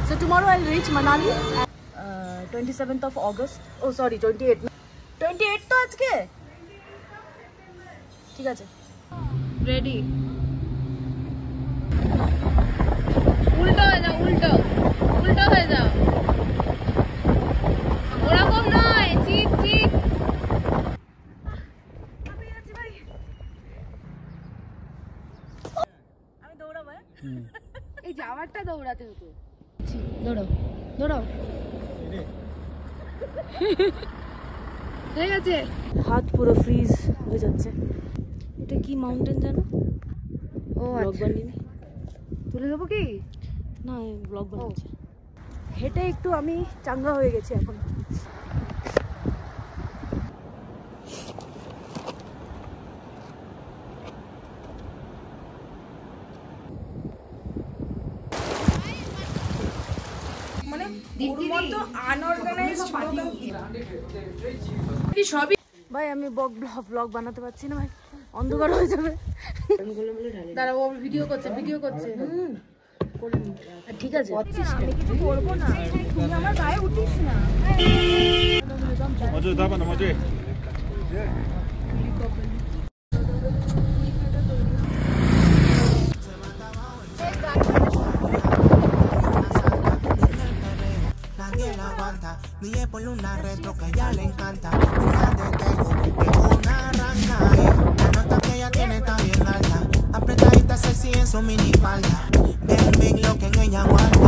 So tomorrow I'll reach Manali at 27th of August. Oh sorry, 28th. 28th তো আজকে ঠিক আছে ready উল্টো হয়ে যাও উল্টো উল্টো হয়ে যাও ওরকম নয় ঠিক ঠিক আমি দৌড়াবো এই যাওয়ারটা দৌড়াতে হতো দৌড়াও দৌড়াও ঠিক আছে হাত পুরো ফ্রিজ হয়ে যাচ্ছে এটা কি মাউন্টেন জানো ও ব্লগ বানিয়ে তুলে দেবো কি না ব্লগ বানাচ্ছি হেঁটে একটু আমি চাঙ্গা হয়ে গেছি এখন মানে ওর মতো আনঅর্গানাইজড কি সবই ভাই আমি ব্লগ বানাতে পারছি না ভাই অন্ধকার হয়ে যাবে দাঁড়া ও ভিডিও করছে ঠিক আছে আমি কিছু করবো না তুমি আমার গায়ে উঠিস না মজা দাও না মজা Dije ponle una retro que a ella le encanta. Una de Tego, que es una rana. La nota que ella tiene está bien alta. Apretadita sexy en su minifalda. Ven, ven lo que en ella guarda.